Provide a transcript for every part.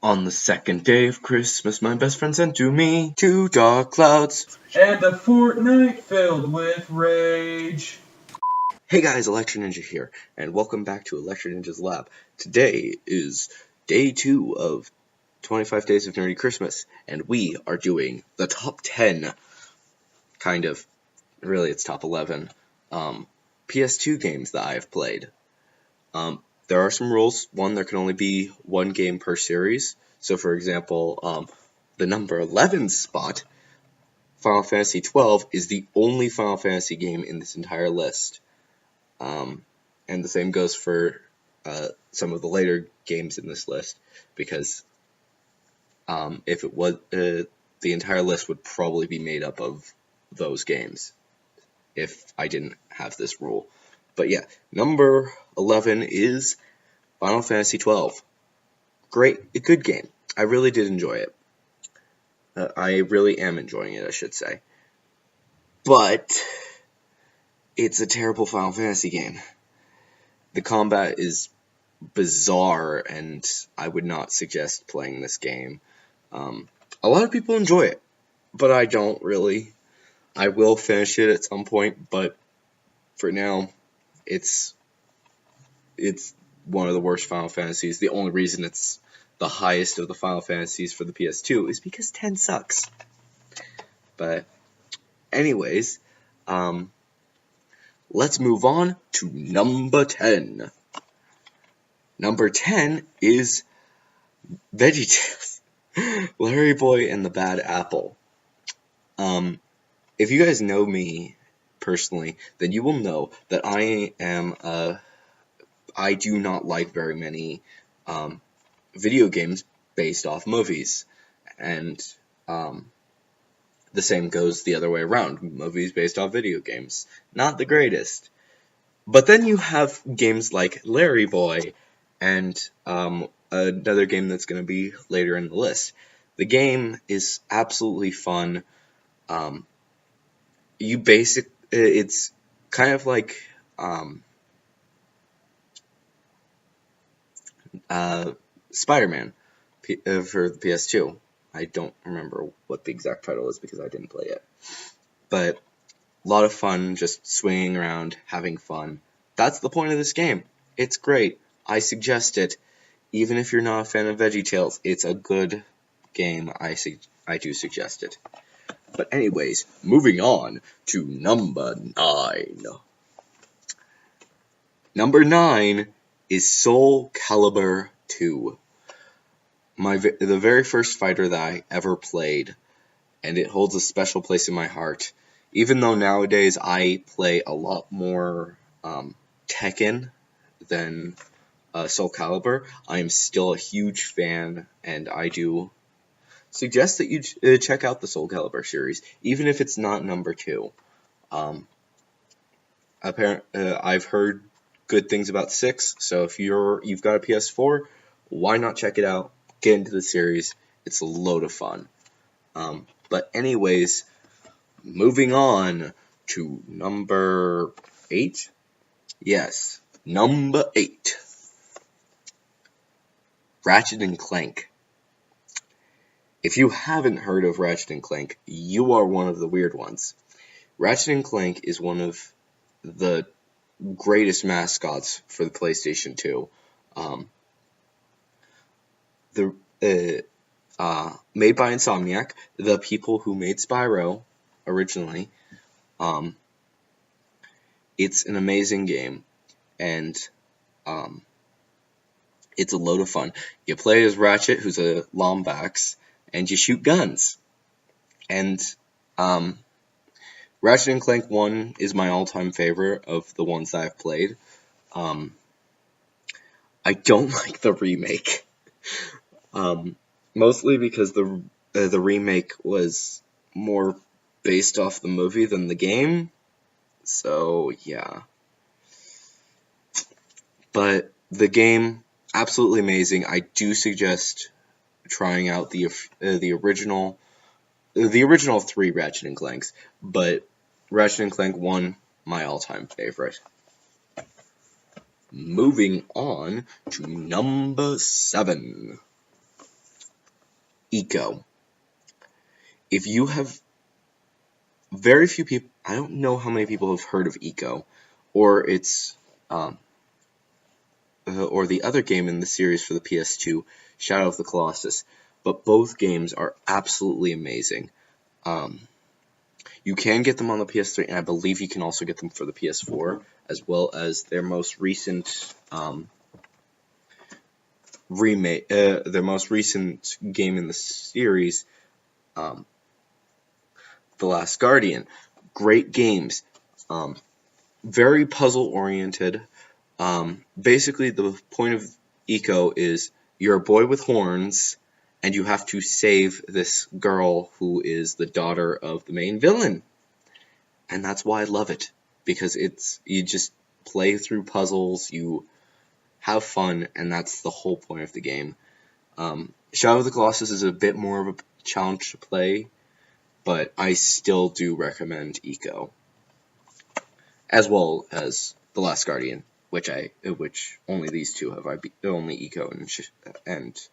On the second day of Christmas, my best friend sent to me 2 dark clouds and a fortnight filled with rage. Hey guys, Electro Ninja here, and welcome back to Electro Ninja's Lab. Today is day 2 of 25 Days of Nerdy Christmas, and we are doing the top 10, kind of, really it's top 11, PS2 games that I have played. There are some rules. One, there can only be one game per series. So, for example, the number 11 spot, Final Fantasy XII, is the only Final Fantasy game in this entire list. And the same goes for some of the later games in this list, because if it was, the entire list would probably be made up of those games if I didn't have this rule. But yeah, number 11 is Final Fantasy XII. Great, a good game. I really did enjoy it. I really am enjoying it, I should say. But it's a terrible Final Fantasy game. The combat is bizarre, and I would not suggest playing this game. A lot of people enjoy it, but I don't really. I will finish it at some point, but for now, it's one of the worst Final Fantasies. The only reason it's the highest of the Final Fantasies for the PS2 is because 10 sucks. But anyways, let's move on to number 10. Number 10 is VeggieTales, Larry Boy and the Bad Apple. If you guys know me personally, then you will know that I do not like very many video games based off movies, and the same goes the other way around. Movies based off video games, not the greatest. But then you have games like Larry Boy and another game that's going to be later in the list. The game is absolutely fun. It's kind of like Spider-Man for the PS2. I don't remember what the exact title is because I didn't play it. But a lot of fun, just swinging around, having fun. That's the point of this game. It's great. I suggest it. Even if you're not a fan of VeggieTales, it's a good game. I do suggest it. But anyways, moving on to number 9. Number 9 is Soul Calibur 2. The very first fighter that I ever played, and it holds a special place in my heart. Even though nowadays I play a lot more Tekken than Soul Calibur, I am still a huge fan, and I do suggest that you check out the Soul Calibur series, even if it's not number 2. I've heard good things about 6, so if you've got a PS4, why not check it out? Get into the series. It's a load of fun. But anyways, moving on to number 8. Yes, number 8. Ratchet Clank. If you haven't heard of Ratchet Clank, you are one of the weird ones. Ratchet Clank is one of the greatest mascots for the PlayStation 2. Made by Insomniac, the people who made Spyro originally. It's an amazing game, and it's a load of fun. You play as Ratchet, who's a Lombax, and you shoot guns. And Ratchet Clank 1 is my all-time favorite of the ones that I've played. I don't like the remake. Mostly because the remake was more based off the movie than the game. So, yeah. But the game, absolutely amazing. I do suggest trying out the original 3 Ratchet & Clanks, but Ratchet & Clank 1, my all-time favorite. Moving on to number 7. Eko. If you have very few people, I don't know how many people have heard of Eko, or its or the other game in the series for the PS2, Shadow of the Colossus, but both games are absolutely amazing. You can get them on the PS3, and I believe you can also get them for the PS4, as well as their most recent remake, their most recent game in the series, The Last Guardian. Great games, very puzzle oriented. Basically, the point of Eko is you're a boy with horns, and you have to save this girl who is the daughter of the main villain. And that's why I love it, because you just play through puzzles, you have fun, and that's the whole point of the game. Shadow of the Colossus is a bit more of a challenge to play, but I still do recommend Eko, as well as The Last Guardian, which only these two have only Eko and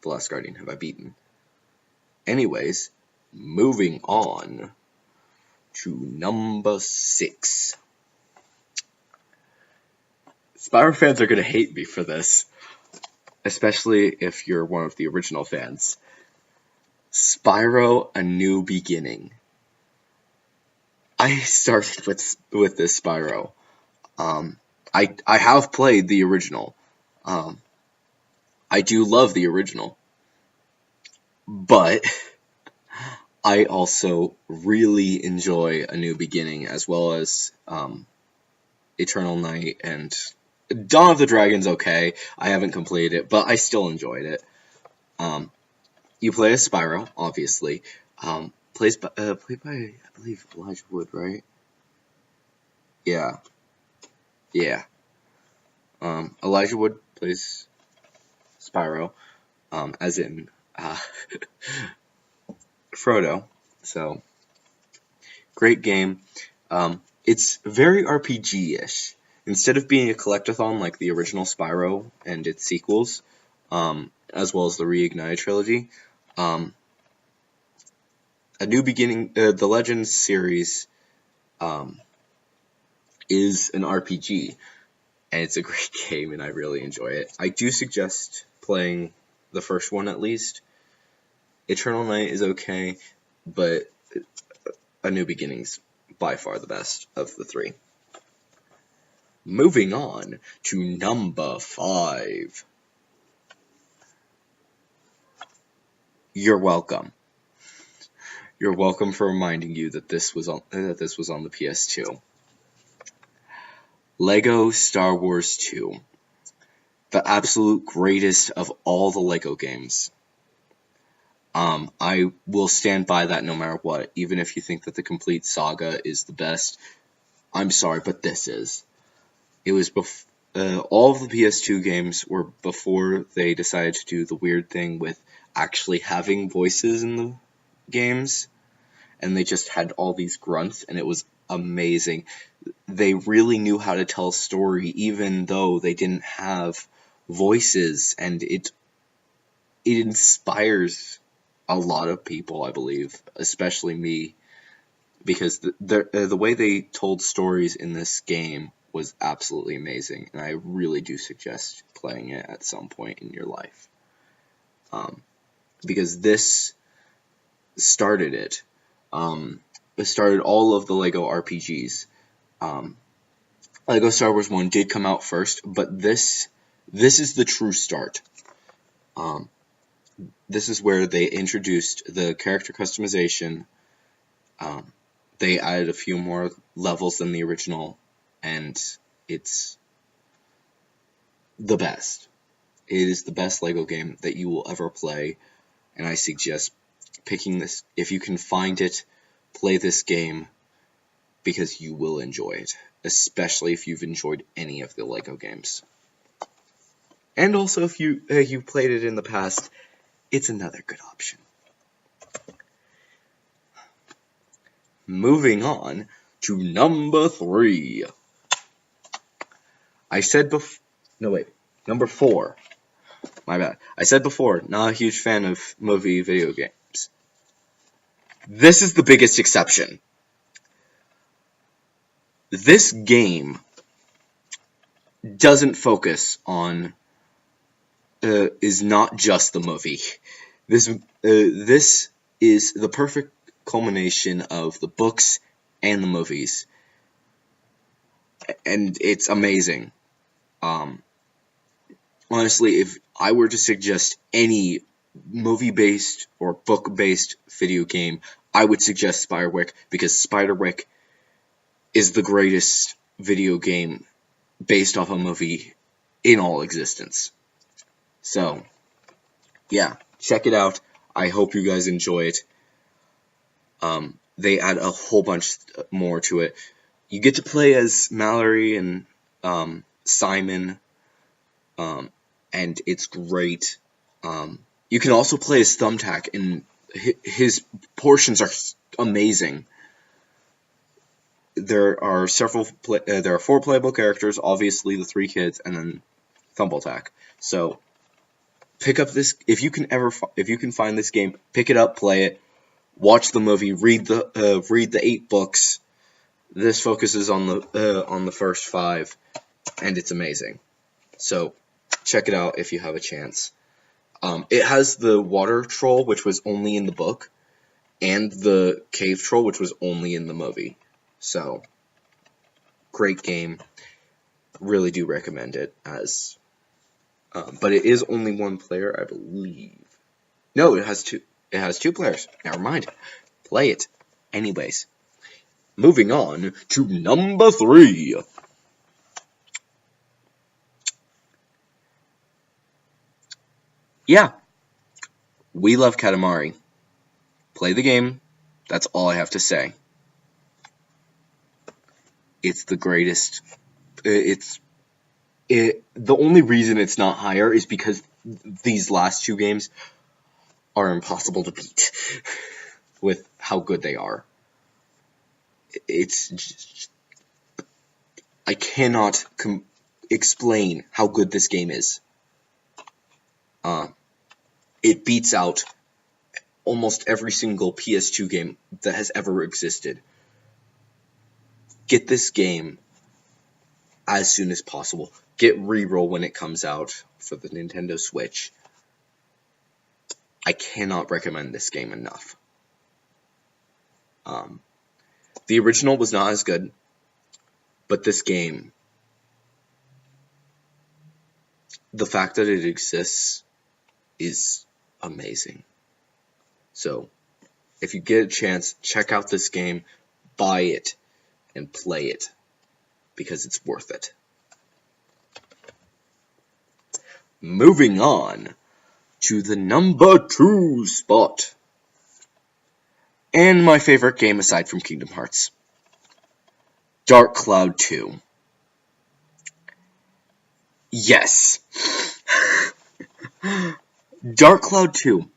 The Last Guardian have I beaten. Anyways, moving on to number 6. Spyro fans are going to hate me for this, especially if you're one of the original fans. Spyro A New Beginning. I started with this Spyro. I have played the original. I do love the original. But I also really enjoy A New Beginning, as well as Eternal Night, and Dawn of the Dragon's okay. I haven't completed it, but I still enjoyed it. You play as Spyro, obviously. Played by, I believe, Elijah Wood, right? Yeah. Elijah Wood plays Spyro, as in Frodo. So, great game. It's very RPG-ish. Instead of being a collectathon like the original Spyro and its sequels, as well as the Reignited trilogy, A New Beginning, the Legends series, is an RPG, and it's a great game, and I really enjoy it. I do suggest playing the first one at least. Eternal Night is okay, but A New Beginning's by far the best of the three. Moving on to number 5. You're welcome. You're welcome for reminding you that this was on the PS2. Lego Star Wars 2. The absolute greatest of all the Lego games. I will stand by that no matter what, even if you think that the complete saga is the best. I'm sorry, but this is. It was all of the PS2 games were before they decided to do the weird thing with actually having voices in the games, and they just had all these grunts, and it was amazing. They really knew how to tell a story, even though they didn't have voices, and it inspires a lot of people, I believe, especially me, because the way they told stories in this game was absolutely amazing, and I really do suggest playing it at some point in your life, because this started it. It started all of the Lego RPGs. Lego Star Wars 1 did come out first, but this is the true start. This is where they introduced the character customization. They added a few more levels than the original, and it's the best. It is the best Lego game that you will ever play, and I suggest picking this. If you can find it, play this game, because you will enjoy it, especially if you've enjoyed any of the Lego games. And also, if you played it in the past, it's another good option. Moving on to number 3. I said number 4. My bad. I said before, not a huge fan of movie video games. This is the biggest exception. This game doesn't focus on, is not just the movie. This is the perfect culmination of the books and the movies. And it's amazing. Honestly, if I were to suggest any movie-based or book-based video game, I would suggest Spiderwick, because Spiderwick is the greatest video game based off a movie in all existence. So, yeah, check it out. I hope you guys enjoy it. They add a whole bunch more to it. You get to play as Mallory and Simon, and it's great. You can also play as Thumbtack, and his portions are amazing. There are 4 playable characters, obviously the 3 kids, and then Thumbtack. So pick up this if you can find this game. Pick it up, play it, watch the movie, read the 8 books. This focuses on the first 5, and it's amazing. So check it out if you have a chance. It has the water troll, which was only in the book, and the cave troll, which was only in the movie. So, great game. Really do recommend it. But it is only 1 player, I believe. No, it has 2. It has 2 players. Never mind. Play it. Anyways, moving on to number 3. Yeah, we love Katamari. Play the game. That's all I have to say. It's the greatest. The only reason it's not higher is because these last 2 games are impossible to beat with how good they are. It's just, I cannot explain how good this game is. It beats out almost every single PS2 game that has ever existed. Get this game as soon as possible. Get Reroll when it comes out for the Nintendo Switch. I cannot recommend this game enough. The original was not as good, but this game, the fact that it exists is amazing. So, if you get a chance, check out this game, buy it, and play it, because it's worth it. Moving on to the number 2 spot. And my favorite game aside from Kingdom Hearts. Dark Cloud 2. Yes. Dark Cloud 2.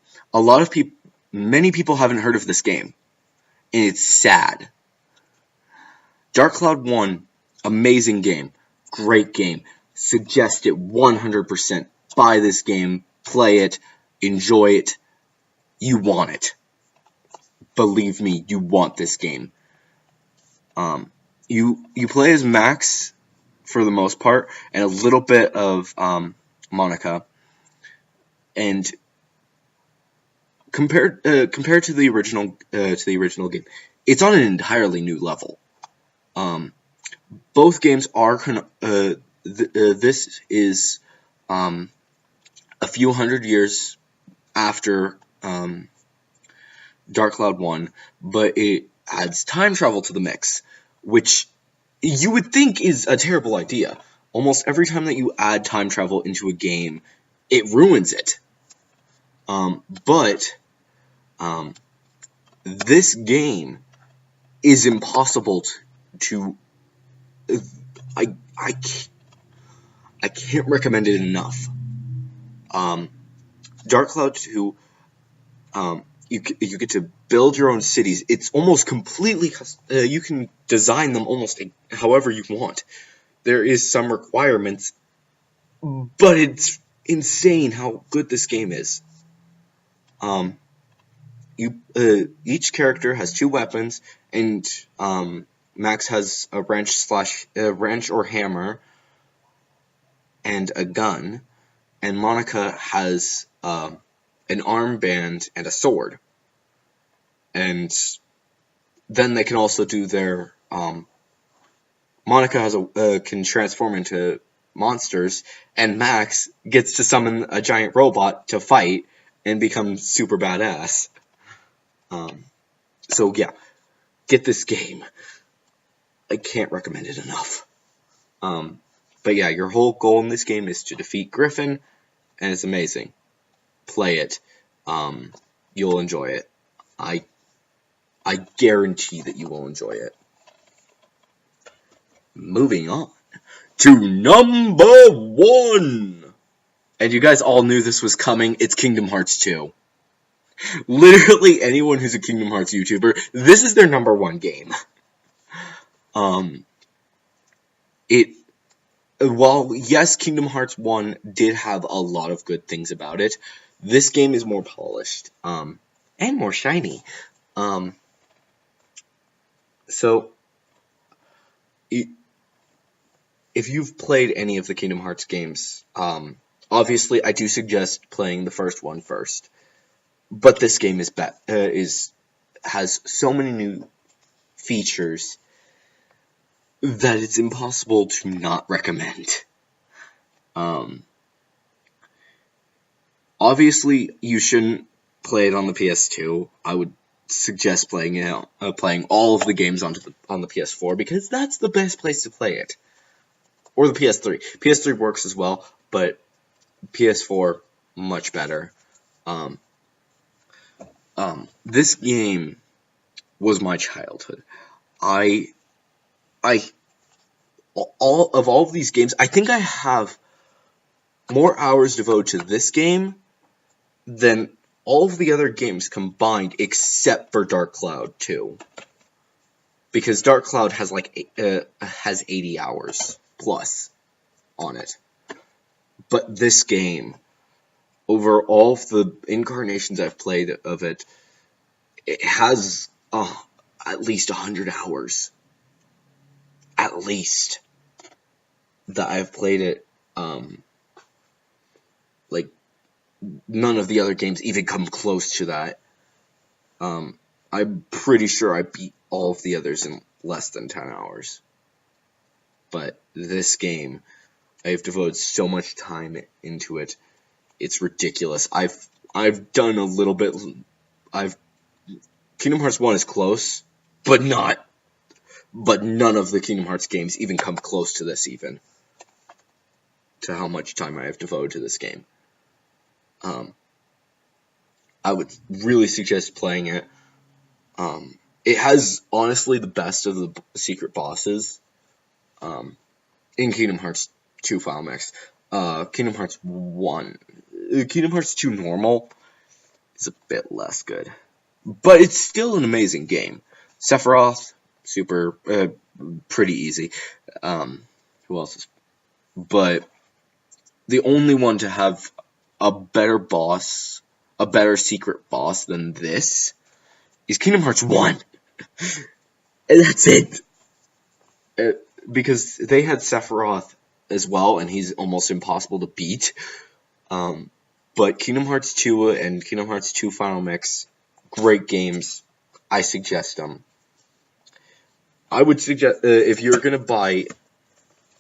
Many people haven't heard of this game. And it's sad. Dark Cloud 1, amazing game. Great game. Suggest it 100%. Buy this game. Play it. Enjoy it. You want it. Believe me, you want this game. You play as Max for the most part, and a little bit of Monica. And compared to the original game, it's on an entirely new level. Both games are this is a few hundred years after Dark Cloud 1, but it adds time travel to the mix, which you would think is a terrible idea. Almost every time that you add time travel into a game, it ruins it. But this game is impossible to I can't recommend it enough. Dark Cloud 2, you get to build your own cities. It's almost completely, you can design them almost however you want. There is some requirements, but insane how good this game is. Each character has 2 weapons, and Max has a wrench or hammer, and a gun, and Monica has an armband and a sword. And then they can also do their Monica can transform into monsters, and Max gets to summon a giant robot to fight and become super badass. So yeah, get this game. I can't recommend it enough. But yeah, your whole goal in this game is to defeat Griffin, and it's amazing. Play it. You'll enjoy it. I guarantee that you will enjoy it. Moving on to number 1. And you guys all knew this was coming. It's Kingdom Hearts 2. Literally anyone who's a Kingdom Hearts YouTuber, this is their number 1 game. While yes, Kingdom Hearts 1 did have a lot of good things about it, this game is more polished, and more shiny. So, if you've played any of the Kingdom Hearts games, obviously I do suggest playing the first one first. But this game has so many new features that it's impossible to not recommend. Obviously, you shouldn't play it on the PS2. I would suggest playing all of the games on the PS4, because that's the best place to play it. Or the PS3. PS3 works as well, but PS4 much better. This game was my childhood. All of these games, I think I have more hours devoted to this game than all of the other games combined, except for Dark Cloud 2. Because Dark Cloud has has 80 hours plus on it. But this game, over all of the incarnations I've played of it, it has at least 100 hours. At least. That I've played it. None of the other games even come close to that. I'm pretty sure I beat all of the others in less than 10 hours. But this game, I've devoted so much time into it. It's ridiculous. I've done a little bit. Kingdom Hearts 1 is close, but none of the Kingdom Hearts games even come close to this, even to how much time I have devoted to this game. I would really suggest playing it. It has, honestly, the best of the secret bosses in Kingdom Hearts 2 Final Mix. Kingdom Hearts 1. Kingdom Hearts 2 Normal is a bit less good. But it's still an amazing game. Sephiroth, super, pretty easy. Who else is... But the only one to have a better secret boss than this is Kingdom Hearts 1. And that's it. Because they had Sephiroth as well, and he's almost impossible to beat. But Kingdom Hearts 2 and Kingdom Hearts 2 Final Mix, great games. I suggest them. I would suggest, if you're going to buy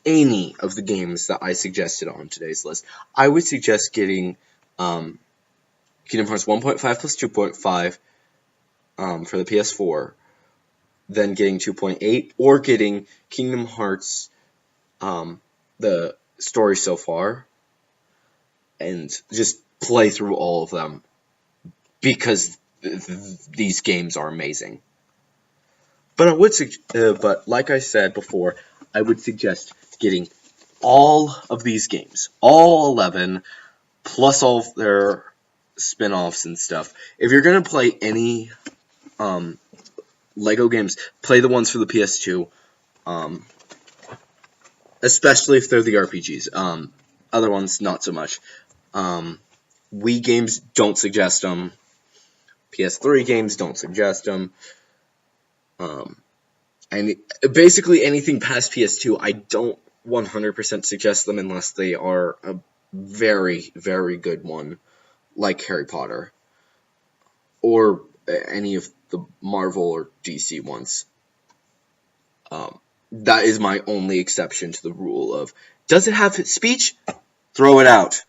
any of the games that I suggested on today's list, I would suggest getting Kingdom Hearts 1.5 plus 2.5 for the PS4, then getting 2.8, or getting Kingdom Hearts, the story so far, and just play through all of them, because these games are amazing. But but like I said before, I would suggest getting all of these games, all 11, plus all of their spin-offs and stuff. If you're gonna play any Lego games, play the ones for the PS2, especially if they're the RPGs. Other ones, not so much. Wii games, don't suggest them. PS3 games, don't suggest them. And basically anything past PS2, I don't 100% suggest them unless they are a very, very good one, like Harry Potter, or any of the Marvel or DC ones. That is my only exception to the rule of, does it have speech? Throw it out.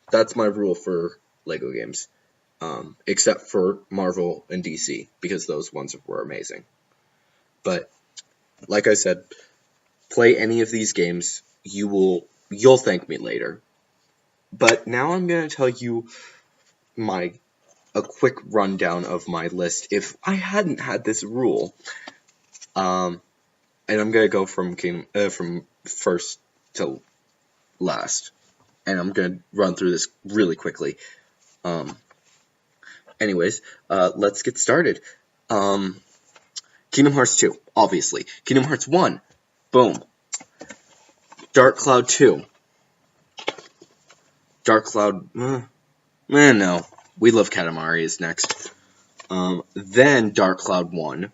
That's my rule for Lego games, except for Marvel and DC, because those ones were amazing. But like I said, play any of these games, you'll thank me later. But now I'm gonna tell you a quick rundown of my list if I hadn't had this rule. And I'm gonna go from first to last, and I'm gonna run through this really quickly. Anyways, let's get started. Kingdom Hearts 2, obviously. Kingdom Hearts 1, boom. Dark Cloud 2. Dark Cloud, no. We Love Katamari is next. Then Dark Cloud 1.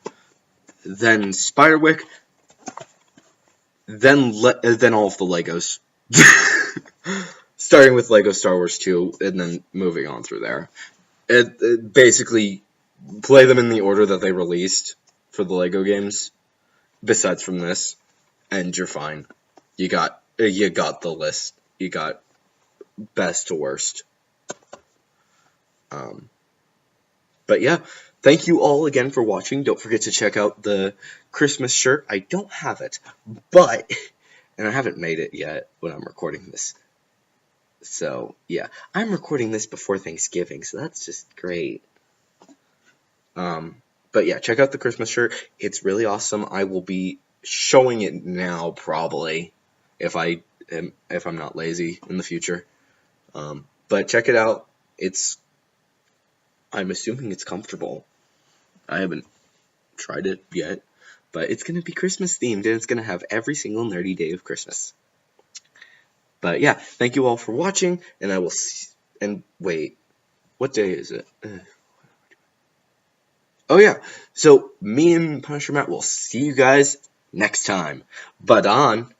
Then Spiderwick. Then all of the Legos. Starting with Lego Star Wars 2, and then moving on through there. It basically, play them in the order that they released for the Lego games, besides from this, and you're fine. You got the list. You got best to worst. But yeah, thank you all again for watching. Don't forget to check out the Christmas shirt. I don't have it, but, and I haven't made it yet when I'm recording this. So yeah, I'm recording this before Thanksgiving, so that's just great. But yeah, check out the Christmas shirt. It's really awesome. I will be showing it now, probably, if I'm not lazy in the future. But check it out. I'm assuming it's comfortable. I haven't tried it yet, but it's gonna be Christmas themed, and it's gonna have every single nerdy day of Christmas. But yeah, thank you all for watching, and I will see. And wait, what day is it? Oh yeah, so me and Punisher Matt will see you guys next time. But on